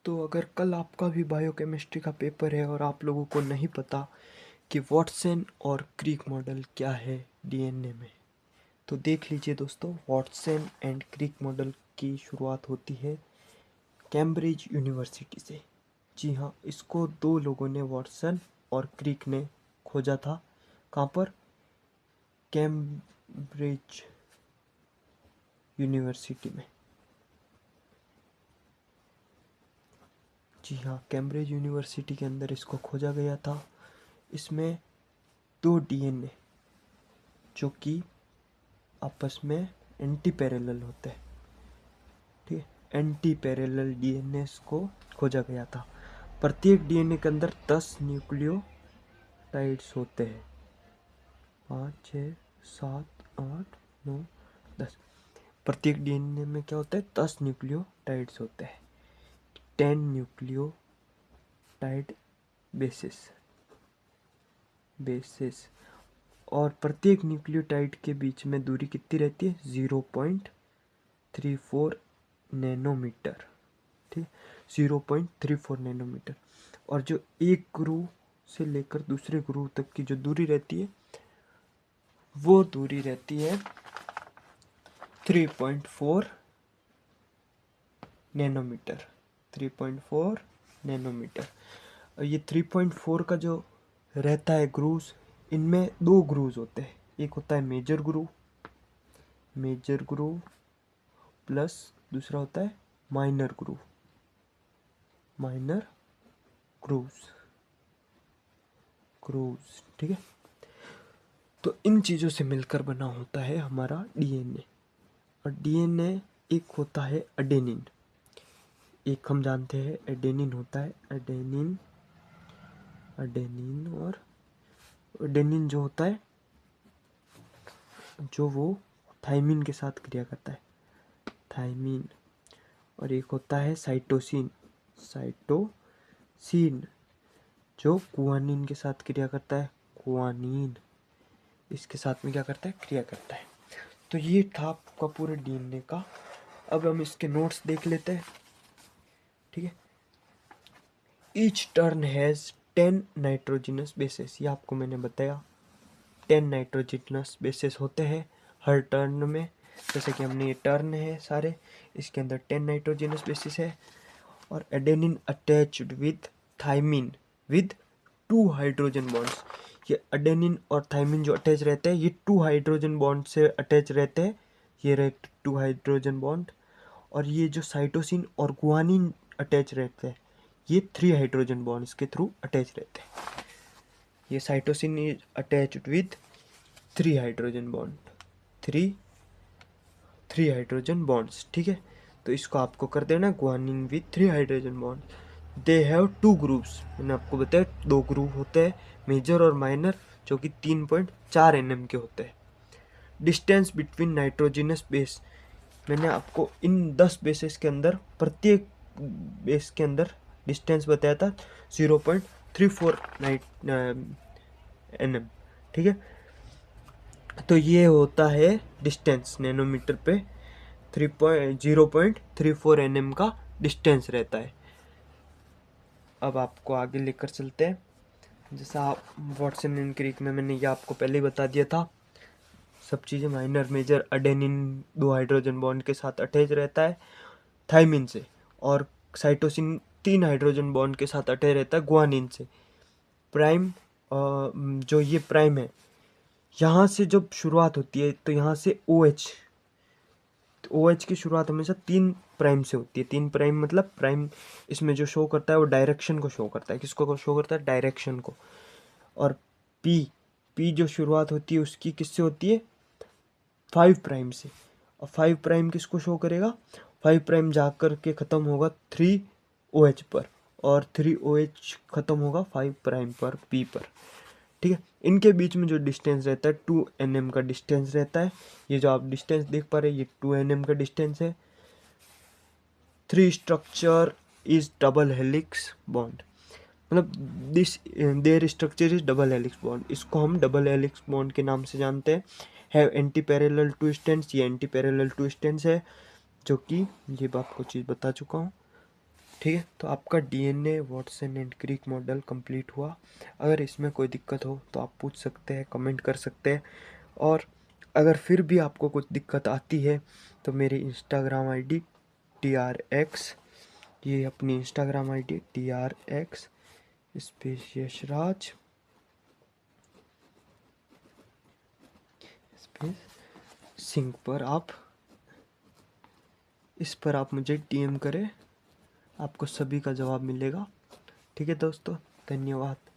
दोस्तों, अगर कल आपका भी बायोकेमिस्ट्री का पेपर है और आप लोगों को नहीं पता कि वाटसन और क्रिक मॉडल क्या है डीएनए में, तो देख लीजिए दोस्तों। वाटसन एंड क्रिक मॉडल की शुरुआत होती है कैम्ब्रिज यूनिवर्सिटी से। जी हाँ, इसको दो लोगों ने, वाटसन और क्रिक ने खोजा था। कहाँ पर? कैम्ब्रिज यूनिवर्सिटी में। जी हाँ, कैम्ब्रिज यूनिवर्सिटी के अंदर इसको खोजा गया था। इसमें दो डीएनए जो कि आपस में एंटी पैरेलल होते हैं, ठीक है। एंटी पैरेलल डीएनए को खोजा गया था। प्रत्येक डीएनए के अंदर 10 न्यूक्लियोटाइड्स होते हैं। 5, 6, 7, 8, 9, 10। प्रत्येक डीएनए में क्या होता है? 10 न्यूक्लियोटाइड्स होते हैं। 10 न्यूक्लियोटाइड बेसिस और प्रत्येक न्यूक्लियोटाइड के बीच में दूरी कितनी रहती है? 0.34 नैनोमीटर, ठीक, 0.34 नैनोमीटर। और जो एक गुरु से लेकर दूसरे गुरु तक की जो दूरी रहती है, वो दूरी रहती है 3.4 नैनोमीटर। 3.4 नैनोमीटर। और ये 3.4 का जो रहता है ग्रूव्स, इनमें दो ग्रूव्स होते हैं। एक होता है मेजर ग्रूव प्लस दूसरा होता है माइनर ग्रूव्स, ठीक है। तो इन चीज़ों से मिलकर बना होता है हमारा डीएनए। और डीएनए एक होता है एडेनिन, एक हम जानते हैं एडेनिन होता है। एडेनिन और एडेनिन जो होता है, जो वो थाइमिन के साथ क्रिया करता है, थाइमिन। और एक होता है साइटोसिन जो गुआनिन के साथ क्रिया करता है, गुआनिन। इसके साथ में क्या करता है? क्रिया करता है। तो ये था आपका पूरे डीएनए का। अब हम इसके नोट्स देख लेते हैं, ठीक है। Each turn has 10 nitrogenous bases. ये आपको मैंने बताया, 10 नाइट्रोजनस बेसेस होते हैं हर टर्न में। जैसे कि हमने ये टर्न है सारे, इसके अंदर 10 नाइट्रोजनस बेसेस है। और adenine attached with thymine with 2 hydrogen bonds. ये एडेनिन और थाइमिन जो अटैच रहते हैं, ये 2 हाइड्रोजन बॉन्ड से अटैच रहते हैं। ये रहे 2 हाइड्रोजन बॉन्ड। और ये जो साइटोसिन और गुआनिन अटैच रहते हैं, ये 3 हाइड्रोजन बॉन्ड्स के थ्रू अटैच रहते हैं। ये cytosine is attached with 3 hydrogen bond, 3 hydrogen bonds, ठीक है। तो इसको आपको कर देना, guanine with 3 hydrogen bond. They have 2 groups. मैंने आपको बताया 2 ग्रुप होते हैं, मेजर और माइनर, जो कि 3.4 nm के होते हैं। डिस्टेंस बिटवीन नाइट्रोजनस बेस, मैंने आपको इन 10 बेसेस के अंदर, प्रत्येक बेस के अंदर डिस्टेंस बताया था 0.34 nm, ठीक है। तो ये होता है डिस्टेंस नैनोमीटर पे, 0.34 nm का डिस्टेंस रहता है। अब आपको आगे लेकर चलते हैं। जैसा आप वाटसन एंड क्रिक में मैंने ये आपको पहले ही बता दिया था सब चीज़ें। Minor major adenine 2 hydrogen bond के साथ अटैच रहता है थाइमिन से, और साइटोसिन 3 हाइड्रोजन बॉन्ड के साथ अटैच रहता है गुआनिन से। प्राइम जो ये प्राइम है, यहाँ से जब शुरुआत होती है तो यहाँ से OH की शुरुआत हमेशा 3 प्राइम से होती है। 3 प्राइम मतलब प्राइम इसमें जो शो करता है वो डायरेक्शन को शो करता है। किसको शो करता है? डायरेक्शन को। और पी जो शुरुआत होती है उसकी किससे होती है? 5 प्राइम से। और 5 प्राइम किसको शो करेगा? 5 प्राइम जाकर के ख़त्म होगा 3OH पर, और 3OH ख़त्म होगा 5 प्राइम पर, पी पर, ठीक है। इनके बीच में जो डिस्टेंस रहता है 2 nm का डिस्टेंस रहता है। ये जो आप डिस्टेंस देख पा रहे हैं, ये 2 nm का डिस्टेंस है। 3 structure is double helix bond, मतलब this their structure is double helix bond. इसको हम डबल हेलिक्स बॉन्ड के नाम से जानते हैं। Have anti parallel two strands, ये एंटी पैरेलल टू स्ट्रैंड्स है, जो कि ये आपको चीज़ बता चुका हूँ। ठीक है, तो आपका DNA Watson and Crick model complete हुआ। अगर इसमें कोई दिक्कत हो तो आप पूछ सकते हैं, कमेंट कर सकते हैं। और अगर फिर भी आपको कुछ दिक्कत आती है तो मेरी इंस्टाग्राम आईडी TRX, ये अपनी Instagram ID TRX space Yashraj space Singh पर इस पर आप मुझे DM करें, आपको सभी का जवाब मिलेगा। ठीक है दोस्तों, धन्यवाद।